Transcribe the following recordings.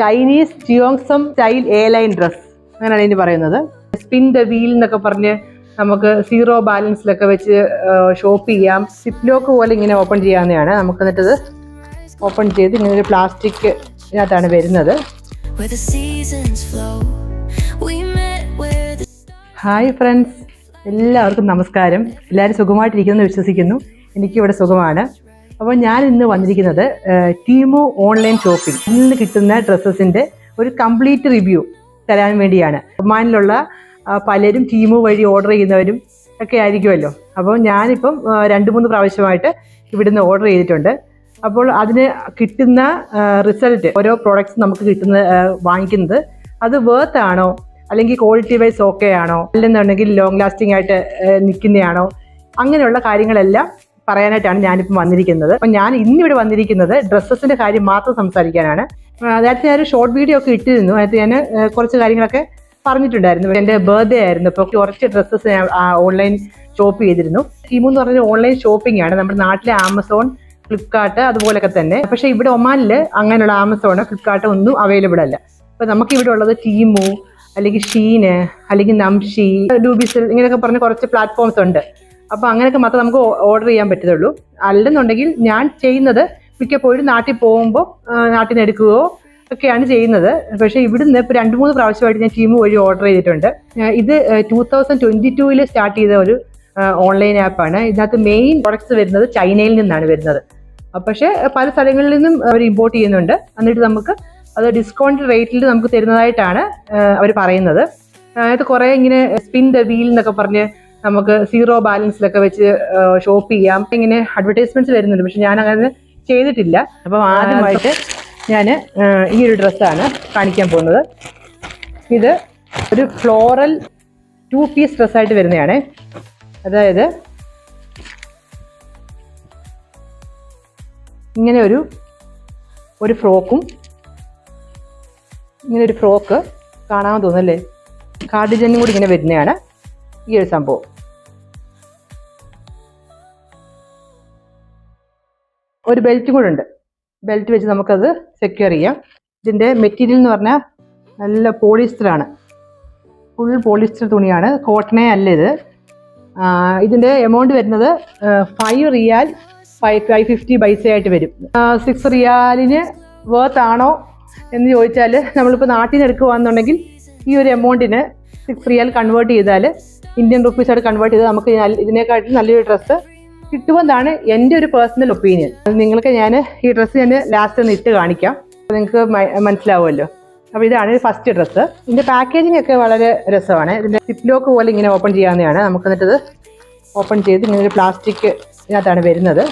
Chinese cheongsam style A line dress അങ്ങനെയാണ് ഇതിന് പറയുന്നത്. സ്പിൻ ദ വീൽ എന്നൊക്കെ പറഞ്ഞ് നമുക്ക് സീറോ ബാലൻസിലൊക്കെ വെച്ച് ഷോപ്പ് ചെയ്യാം. സിപ്പ് ലോക്ക് പോലെ ഇങ്ങനെ ഓപ്പൺ ചെയ്യാവുന്നതാണ്. നമുക്ക് എന്നിട്ടത് ഓപ്പൺ ചെയ്ത് ഇങ്ങനെ ഒരു പ്ലാസ്റ്റിക് ഇതിനകത്താണ് വരുന്നത്. ഹായ് ഫ്രണ്ട്സ്, എല്ലാവർക്കും നമസ്കാരം. എല്ലാവരും സുഖമായിട്ടിരിക്കുമെന്ന് വിശ്വസിക്കുന്നു. എനിക്കിവിടെ സുഖമാണ്. അപ്പോൾ ഞാൻ ഇന്ന് വന്നിരിക്കുന്നത് ടീമു ഓൺലൈൻ ഷോപ്പിംഗ് നിന്ന് കിട്ടുന്ന ഡ്രസ്സസിൻ്റെ ഒരു കംപ്ലീറ്റ് റിവ്യൂ തരാൻ വേണ്ടിയാണ്. ഒമാനിലുള്ള പലരും ടീമു വഴി ഓർഡർ ചെയ്യുന്നവരും ഒക്കെ ആയിരിക്കുമല്ലോ. അപ്പോൾ ഞാനിപ്പം 2-3 പ്രാവശ്യമായിട്ട് ഇവിടുന്ന് ഓർഡർ ചെയ്തിട്ടുണ്ട്. അപ്പോൾ അതിന് കിട്ടുന്ന റിസൾട്ട്, ഓരോ പ്രോഡക്റ്റ്സ് നമുക്ക് വാങ്ങിക്കുന്നത് അത് വേർത്ത് ആണോ, അല്ലെങ്കിൽ ക്വാളിറ്റി വൈസ് ഓക്കെ ആണോ, അല്ലെന്നുണ്ടെങ്കിൽ ലോങ് ലാസ്റ്റിംഗ് ആയിട്ട് നിൽക്കുന്നതാണോ, അങ്ങനെയുള്ള കാര്യങ്ങളെല്ലാം പറയാനായിട്ടാണ് ഞാനിപ്പം വന്നിരിക്കുന്നത്. അപ്പം ഞാൻ ഇന്നിവിടെ വന്നിരിക്കുന്നത് ഡ്രസ്സസിൻ്റെ കാര്യം മാത്രം സംസാരിക്കാനാണ്. അതായത് ഞാനൊരു ഷോർട്ട് വീഡിയോ ഒക്കെ ഇട്ടിരുന്നു. അതിനകത്ത് ഞാൻ കുറച്ച് കാര്യങ്ങളൊക്കെ പറഞ്ഞിട്ടുണ്ടായിരുന്നു. എൻ്റെ ബർത്ത്ഡേ ആയിരുന്നു. ഇപ്പോൾ കുറച്ച് ഡ്രസ്സസ് ഞാൻ ഓൺലൈൻ ഷോപ്പ് ചെയ്തിരുന്നു. ടീമു എന്ന് പറഞ്ഞൊരു ഓൺലൈൻ ഷോപ്പിംഗ് ആണ്. നമ്മുടെ നാട്ടിലെ ആമസോൺ, ഫ്ലിപ്കാർട്ട് അതുപോലൊക്കെ തന്നെ. പക്ഷേ ഇവിടെ ഒമാനിൽ അങ്ങനെയുള്ള ആമസോൺ, ഫ്ലിപ്കാർട്ട് ഒന്നും അവൈലബിൾ അല്ല. അപ്പോൾ നമുക്കിവിടെ ഉള്ളത് ടീമു, അല്ലെങ്കിൽ ഷീന്, അല്ലെങ്കിൽ നംഷി, ലൂബിസൽ, ഇങ്ങനെയൊക്കെ പറഞ്ഞ് കുറച്ച് പ്ലാറ്റ്ഫോംസ് ഉണ്ട്. അപ്പോൾ അങ്ങനെയൊക്കെ മാത്രമേ നമുക്ക് ഓർഡർ ചെയ്യാൻ പറ്റത്തുള്ളൂ. അല്ലെന്നുണ്ടെങ്കിൽ ഞാൻ ചെയ്യുന്നത് മിക്കപ്പോഴും നാട്ടിൽ പോകുമ്പോൾ നാട്ടിൽ നിന്ന് എടുക്കുകയോ ഒക്കെയാണ് ചെയ്യുന്നത്. പക്ഷേ ഇവിടുന്ന് ഇപ്പോൾ 2-3 പ്രാവശ്യമായിട്ട് ഞാൻ ടീമു വഴി ഓർഡർ ചെയ്തിട്ടുണ്ട്. ഇത് 2022 സ്റ്റാർട്ട് ചെയ്ത ഒരു ഓൺലൈൻ ആപ്പാണ്. ഇതിനകത്ത് മെയിൻ പ്രൊഡക്ട്സ് വരുന്നത് ചൈനയിൽ നിന്നാണ് വരുന്നത്. പക്ഷേ പല സ്ഥലങ്ങളിൽ നിന്നും അവർ ഇമ്പോർട്ട് ചെയ്യുന്നുണ്ട്. എന്നിട്ട് നമുക്ക് അത് ഡിസ്കൗണ്ട് റേറ്റിൽ നമുക്ക് തരുന്നതായിട്ടാണ് അവർ പറയുന്നത്. അതായത് കുറേ ഇങ്ങനെ സ്പിൻ ദ വീൽ എന്നൊക്കെ പറഞ്ഞ് നമുക്ക് സീറോ ബാലൻസിലൊക്കെ വെച്ച് ഷോപ്പ് ചെയ്യാം, ഇങ്ങനെ അഡ്വർടൈസ്മെന്റ്സ് വരുന്നുണ്ട്. പക്ഷെ ഞാൻ അങ്ങനെ ചെയ്തിട്ടില്ല. അപ്പം ആദ്യമായിട്ട് ഞാൻ ഈ ഒരു ഡ്രസ്സാണ് കാണിക്കാൻ പോകുന്നത്. ഇത് ഒരു ഫ്ലോറൽ 2 പീസ് ഡ്രസ്സായിട്ട് വരുന്നതാണ്. അതായത് ഇങ്ങനെ ഒരു ഫ്രോക്കും, ഇങ്ങനെ ഒരു ഫ്രോക്ക് കാണാൻ തോന്നുന്നല്ലേ, കാർഡിജനും കൂടി ഇങ്ങനെ വരുന്നതാണ് ഈ ഒരു സംഭവം. ഒരു ബെൽറ്റും കൂടെ ഉണ്ട്. ബെൽറ്റ് വെച്ച് നമുക്കത് സെക്യൂർ ചെയ്യാം. ഇതിൻ്റെ മെറ്റീരിയൽ എന്ന് പറഞ്ഞാൽ നല്ല പോളിസ്റ്ററാണ്, ഫുൾ പോളിസ്റ്റർ തുണിയാണ്, കോട്ടണേ അല്ല ഇത്. ഇതിൻ്റെ എമൗണ്ട് വരുന്നത് 5 റിയാൽ 550 പൈസയായിട്ട് വരും. 6 റിയാലിന് വേർത്ത് ആണോ എന്ന് ചോദിച്ചാൽ, നമ്മളിപ്പോൾ നാട്ടിൽ നിന്ന് എടുക്കുകയാണെന്നുണ്ടെങ്കിൽ ഈ ഒരു എമൗണ്ടിന് 6 റിയാൽ കൺവേർട്ട് ചെയ്താൽ, ഇന്ത്യൻ റുപ്പീസായിട്ട് കൺവേർട്ട് ചെയ്താൽ നമുക്ക് ഇതിനേക്കാട്ടിൽ നല്ലൊരു ഡ്രസ്സ് കിട്ടുമെന്നാണ് എൻ്റെ ഒരു പേഴ്സണൽ ഒപ്പീനിയൻ. നിങ്ങൾക്ക് ഞാൻ ഈ ഡ്രസ്സ് ഞാൻ ലാസ്റ്റ് ഒന്ന് ഇട്ട് കാണിക്കാം, നിങ്ങൾക്ക് മനസ്സിലാവുമല്ലോ. അപ്പോൾ ഇതാണ് ഫസ്റ്റ് ഡ്രസ്സ്. ഇതിൻ്റെ പാക്കേജിംഗ് ഒക്കെ വളരെ രസമാണ്. ഇതിൻ്റെ സിപ്പ് ലോക്ക് പോലെ ഇങ്ങനെ ഓപ്പൺ ചെയ്യാവുന്നതാണ്. നമുക്ക് എന്നിട്ടത് ഓപ്പൺ ചെയ്ത് ഇങ്ങനെ ഒരു പ്ലാസ്റ്റിക് ഇതിനകത്താണ് വരുന്നത്.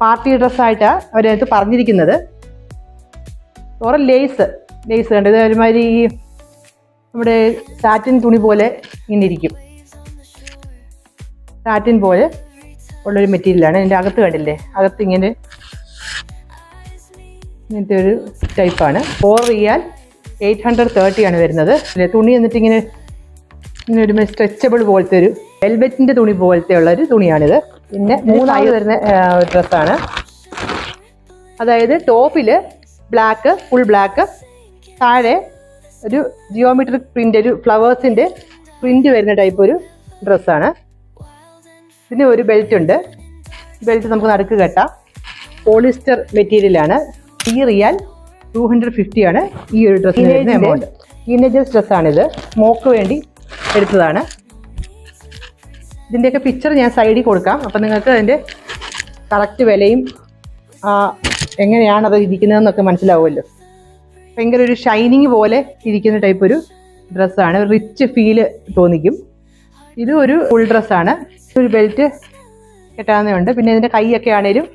പാർട്ടി ഡ്രസ്സായിട്ടാണ് അവരതിനകത്ത് പറഞ്ഞിരിക്കുന്നത്. കുറേ ലേസ് കണ്ട് ഇത് ഒരുമാതിരി നമ്മുടെ സാറ്റിൻ തുണി പോലെ ഇങ്ങനെ ഇരിക്കും. സാറ്റിൻ പോലെ ഉള്ളൊരു മെറ്റീരിയലാണ്. ഇതിൻ്റെ അകത്ത് കണ്ടില്ലേ, അകത്ത് ഇങ്ങനത്തെ ഒരു ടൈപ്പാണ്. 4 റിയാൽ 830 ആണ് വരുന്നത്. തുണി എന്നിട്ട് ഇങ്ങനെ ഒരു സ്ട്രെച്ചബിൾ പോലത്തെ ഒരു വെൽവെറ്റിൻ്റെ തുണി പോലത്തെ ഉള്ളൊരു തുണിയാണിത്. പിന്നെ 3 വരുന്ന ഡ്രസ്സാണ്. അതായത് ടോപ്പിൽ ബ്ലാക്ക്, ഫുൾ ബ്ലാക്ക്, താഴെ ഒരു ജിയോമെട്രിക് പ്രിൻ്റ്, ഒരു ഫ്ലവേഴ്സിൻ്റെ പ്രിൻ്റ് വരുന്ന ടൈപ്പ് ഒരു ഡ്രസ്സാണ്. ഇതിന് ഒരു ബെൽറ്റ് ഉണ്ട്. ബെൽറ്റ് നമുക്ക് നടുക്ക് കെട്ടാം. പോളിസ്റ്റർ മെറ്റീരിയലാണ്. 3 റിയാൽ 250 ആണ് ഈ ഒരു ഡ്രസ്സിന് വരുന്ന എമൗണ്ട്. ടീനേജേഴ്സ് ഡ്രസ്സാണിത്. മോക്ക് വേണ്ടി എടുത്തതാണ്. ഇതിൻ്റെയൊക്കെ പിക്ചർ ഞാൻ സൈഡിൽ കൊടുക്കാം. അപ്പം നിങ്ങൾക്ക് അതിൻ്റെ കറക്റ്റ് വിലയും എങ്ങനെയാണത് ഇരിക്കുന്നതെന്നൊക്കെ മനസ്സിലാവുമല്ലോ. ഭയങ്കര ഒരു ഷൈനിങ് പോലെ ഇരിക്കുന്ന ടൈപ്പ് ഒരു ഡ്രസ്സാണ്. റിച്ച് ഫീല് തോന്നിക്കും. ഇത് ഒരു ഫുൾ ഡ്രസ്സാണ്. ഒരു ബെൽറ്റ് കെട്ടാവുന്നതുണ്ട്. പിന്നെ ഇതിൻ്റെ കൈയൊക്കെ ആണേലും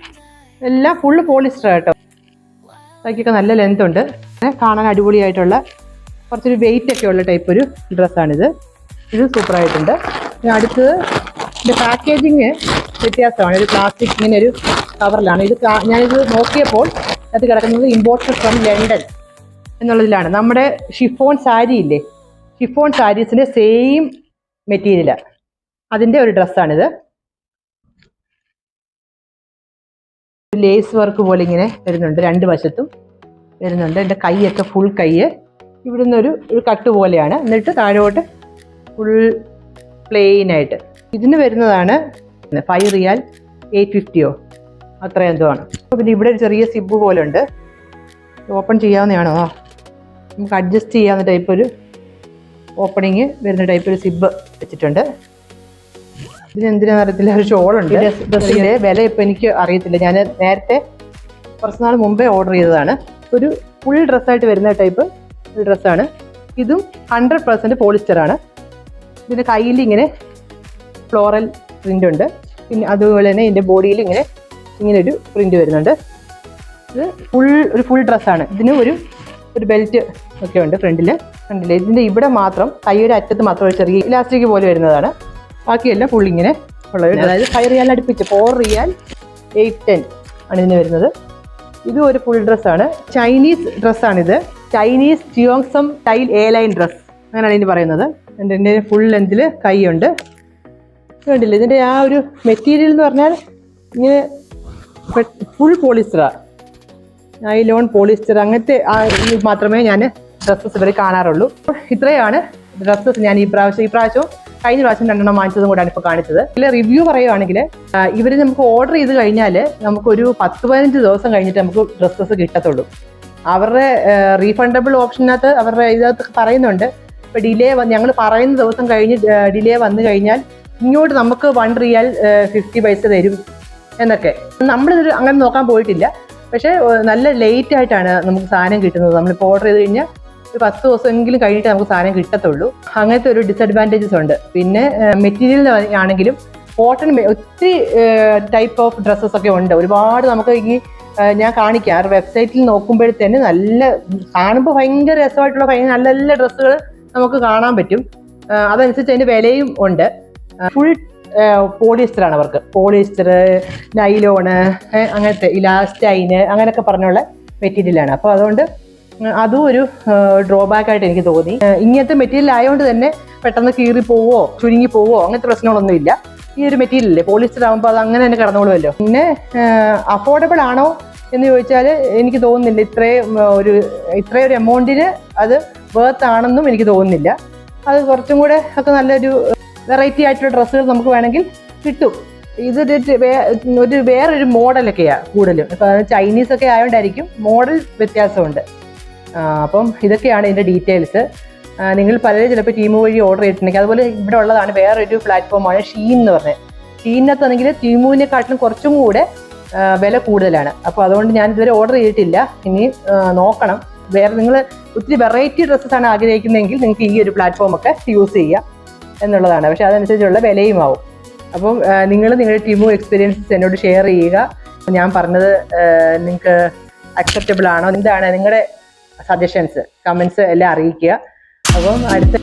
എല്ലാം ഫുള്ള് പോളിസ്റ്റർ കേട്ടോ. കൈക്കൊക്കെ നല്ല ലെങ്ത് ഉണ്ട്. കാണാൻ അടിപൊളിയായിട്ടുള്ള കുറച്ചൊരു വെയിറ്റ് ഒക്കെ ഉള്ള ടൈപ്പ് ഒരു ഡ്രസ്സാണിത്. ഇത് സൂപ്പറായിട്ടുണ്ട്. അടുത്തത് ഇതിൻ്റെ പാക്കേജിങ് വ്യത്യാസമാണ്. ഒരു പ്ലാസ്റ്റിക് ഇങ്ങനെ ഒരു കവറിലാണ് ഇത്. ഞാനിത് നോക്കിയപ്പോൾ അത് കിടക്കുന്നത് ഇമ്പോർട്ടഡ് ഫ്രം ലണ്ടൻ എന്നുള്ളതിലാണ്. നമ്മുടെ ഷിഫോൺ സാരി ഇല്ലേ, ഷിഫോൺ സാരീസിൻ്റെ സെയിം മെറ്റീരിയലാണ്. അതിൻ്റെ ഒരു ഡ്രസ്സാണിത്. ലേസ് വർക്ക് പോലെ ഇങ്ങനെ വരുന്നുണ്ട്, രണ്ട് വശത്തും വരുന്നുണ്ട്. എൻ്റെ കൈയൊക്കെ ഫുൾ കൈ ഇവിടുന്ന് ഒരു കട്ട് പോലെയാണ്, എന്നിട്ട് താഴോട്ട് ഫുൾ പ്ലെയിൻ ആയിട്ട്. ഇതിന് വരുന്നതാണ് 5 റിയാൽ 850 അത്ര എന്തോ ആണ്. പിന്നെ ഇവിടെ ഒരു ചെറിയ സിബ് പോലെ ഉണ്ട്, ഓപ്പൺ ചെയ്യാവുന്നതാണോ? നമുക്ക് അഡ്ജസ്റ്റ് ചെയ്യാവുന്ന ടൈപ്പ് ഒരു ഓപ്പണിങ് വരുന്ന ടൈപ്പ് ഒരു സിബ് വെച്ചിട്ടുണ്ട്. ഇതിനെന്തിനാണെന്ന് അറിയത്തില്ല, ഒരു ഷോളുണ്ട്. ഡ്രസ്സിൻ്റെ വില ഇപ്പം എനിക്ക് അറിയത്തില്ല, ഞാൻ നേരത്തെ കുറച്ച് നാൾ മുമ്പേ ഓർഡർ ചെയ്തതാണ്. ഒരു ഫുൾ ഡ്രസ്സായിട്ട് വരുന്ന ടൈപ്പ് ഒരു ഡ്രസ്സാണ്. ഇതും 100% പോളിസ്റ്ററാണ്. ഇതിൻ്റെ കയ്യിൽ ഇങ്ങനെ ഫ്ലോറൽ പ്രിൻ്റ് ഉണ്ട്, പിന്നെ അതുപോലെ തന്നെ ഇതിൻ്റെ ബോഡിയിൽ ഇങ്ങനെ ഒരു പ്രിൻ്റ് വരുന്നുണ്ട്. ഇത് ഒരു ഫുൾ ഡ്രസ്സാണ്. ഇതിന് ഒരു ബെൽറ്റ് ഒക്കെ ഉണ്ട് ഫ്രണ്ടിൽ. ഇതിൻ്റെ ഇവിടെ മാത്രം കൈയുടെ അറ്റത്ത് മാത്രം ഒരു ചെറിയ ഇലാസ്റ്റിക് പോലെ വരുന്നതാണ്. ബാക്കിയെല്ലാം ഫുൾ ഇങ്ങനെ ഉള്ളത്. അതായത് 5 റിയാൽ അടുപ്പിച്ച് 4 റിയാൽ 810 ആണ് ഇതിന് വരുന്നത്. ഇതും ഒരു ഫുൾ ഡ്രസ്സാണ്, ചൈനീസ് ഡ്രസ്സാണിത്. Chinese cheongsam style A line dress അങ്ങനെയാണ് ഇതിന് പറയുന്നത്. എൻ്റെ ഫുൾ ലെങ്തിൽ കൈയുണ്ട്. കണ്ടില്ലേ, ഇതിൻ്റെ ആ ഒരു മെറ്റീരിയൽ എന്ന് പറഞ്ഞാൽ ഇങ്ങനെ ഫുൾ പോളിസ്റ്ററാണ്, നൈലോൺ പോളിസ്റ്റർ അങ്ങനത്തെ മാത്രമേ ഞാൻ ഡ്രസ്സസ് ഇവർ കാണാറുള്ളൂ. ഇത്രയാണ് ഡ്രസ്സസ് ഞാൻ ഈ പ്രാവശ്യം കഴിഞ്ഞ പ്രാവശ്യം 2 വാങ്ങിച്ചതും കൂടെയാണ് ഇപ്പോൾ കാണിച്ചത്. ഇതിൽ റിവ്യൂ പറയുകയാണെങ്കിൽ ഇവർ നമുക്ക് ഓർഡർ ചെയ്ത് കഴിഞ്ഞാൽ നമുക്കൊരു 10-15 ദിവസം കഴിഞ്ഞിട്ട് നമുക്ക് ഡ്രസ്സസ് കിട്ടത്തുള്ളൂ. അവരുടെ റീഫണ്ടബിൾ ഓപ്ഷനകത്ത് അവരുടെ ഇതിനകത്ത് പറയുന്നുണ്ട്, ഇപ്പോൾ ഡിലേ ഞങ്ങൾ പറയുന്ന ദിവസം കഴിഞ്ഞ് ഡിലേ വന്നു കഴിഞ്ഞാൽ ഇങ്ങോട്ട് നമുക്ക് 1 റിയാൽ 50 പൈസ തരും എന്നൊക്കെ. നമ്മളിതൊരു അങ്ങനെ നോക്കാൻ പോയിട്ടില്ല, പക്ഷേ നല്ല ലേറ്റ് ആയിട്ടാണ് നമുക്ക് സാധനം കിട്ടുന്നത്. നമ്മളിപ്പോൾ ഓർഡർ ചെയ്ത് കഴിഞ്ഞാൽ ഒരു 10 ദിവസമെങ്കിലും കഴിഞ്ഞിട്ട് നമുക്ക് സാധനം കിട്ടത്തുള്ളൂ. അങ്ങനത്തെ ഒരു ഡിസഡ്വാൻറ്റേജസ് ഉണ്ട്. പിന്നെ മെറ്റീരിയൽ ആണെങ്കിലും കോട്ടൺ ഒത്തിരി ടൈപ്പ് ഓഫ് ഡ്രസ്സസ് ഒക്കെ ഉണ്ട്. ഒരുപാട് നമുക്ക് ഞാൻ കാണിക്കാം, വെബ്സൈറ്റിൽ നോക്കുമ്പോഴത്തേന് നല്ല കാണുമ്പോൾ ഭയങ്കര രസമായിട്ടുള്ള നല്ല നല്ല ഡ്രസ്സുകൾ നമുക്ക് കാണാൻ പറ്റും. അതനുസരിച്ച് അതിൻ്റെ വിലയും ഉണ്ട്. ഫുൾ പോളിസ്റ്ററാണ് അവർക്ക്, പോളിസ്റ്റർ, നൈലോണ്, അങ്ങനത്തെ ഇലാസ്റ്റൈന് അങ്ങനെയൊക്കെ പറഞ്ഞുള്ള മെറ്റീരിയലാണ്. അപ്പോൾ അതുകൊണ്ട് അതും ഒരു ഡ്രോബാക്ക് ആയിട്ട് എനിക്ക് തോന്നി. ഇങ്ങനത്തെ മെറ്റീരിയൽ ആയതുകൊണ്ട് തന്നെ പെട്ടെന്ന് കീറി പോവോ ചുരുങ്ങി പോവോ അങ്ങനത്തെ പ്രശ്നങ്ങളൊന്നുമില്ല. ഈ ഒരു മെറ്റീരിയലല്ലേ, പോളിസ്റ്റർ ആകുമ്പോൾ അത് അങ്ങനെ തന്നെ കിടന്നോളുമല്ലോ. പിന്നെ അഫോർഡബിൾ ആണോ എന്ന് ചോദിച്ചാൽ എനിക്ക് തോന്നുന്നില്ല, ഇത്രയൊരു എമൗണ്ടിന് അത് വേർത്ത് ആണെന്നും എനിക്ക് തോന്നുന്നില്ല. അത് കുറച്ചും കൂടെ ഒക്കെ നല്ലൊരു വെറൈറ്റി ആയിട്ടുള്ള ഡ്രസ്സുകൾ നമുക്ക് വേണമെങ്കിൽ കിട്ടും. ഇതൊരു വേറൊരു മോഡലൊക്കെയാണ് കൂടുതലും. ഇപ്പം ചൈനീസൊക്കെ ആയതുകൊണ്ടായിരിക്കും മോഡൽ വ്യത്യാസമുണ്ട്. അപ്പം ഇതൊക്കെയാണ് ഇതിൻ്റെ ഡീറ്റെയിൽസ്. നിങ്ങൾ പലരും ചിലപ്പോൾ ടീമു വഴി ഓർഡർ ചെയ്തിട്ടുണ്ടെങ്കിൽ, അതുപോലെ ഇവിടെ ഉള്ളതാണ് വേറൊരു പ്ലാറ്റ്ഫോമാണ് ഷീൻ എന്ന് പറഞ്ഞത്. ഷീനിനകത്താണെങ്കിൽ ടീമുവിനെക്കാട്ടിലും കുറച്ചും കൂടെ വില കൂടുതലാണ്. അപ്പോൾ അതുകൊണ്ട് ഞാൻ ഇതുവരെ ഓർഡർ ചെയ്തിട്ടില്ല, ഇനി നോക്കണം. നിങ്ങൾ ഒത്തിരി വെറൈറ്റി ഡ്രസ്സസ് ആണ് ആഗ്രഹിക്കുന്നതെങ്കിൽ നിങ്ങൾക്ക് ഈ ഒരു പ്ലാറ്റ്ഫോമൊക്കെ യൂസ് ചെയ്യാം എന്നുള്ളതാണ്. പക്ഷേ അതനുസരിച്ചുള്ള വിലയും ആവും. അപ്പം നിങ്ങളുടെ ടീമു എക്സ്പീരിയൻസസ് എന്നോട് ഷെയർ ചെയ്യുക. ഞാൻ പറഞ്ഞത് നിങ്ങൾക്ക് അക്സെപ്റ്റബിൾ ആണോ, എന്താണ് നിങ്ങളുടെ സജഷൻസ്, കമൻസ് എല്ലാം അറിയിക്കുക. അപ്പം അടുത്ത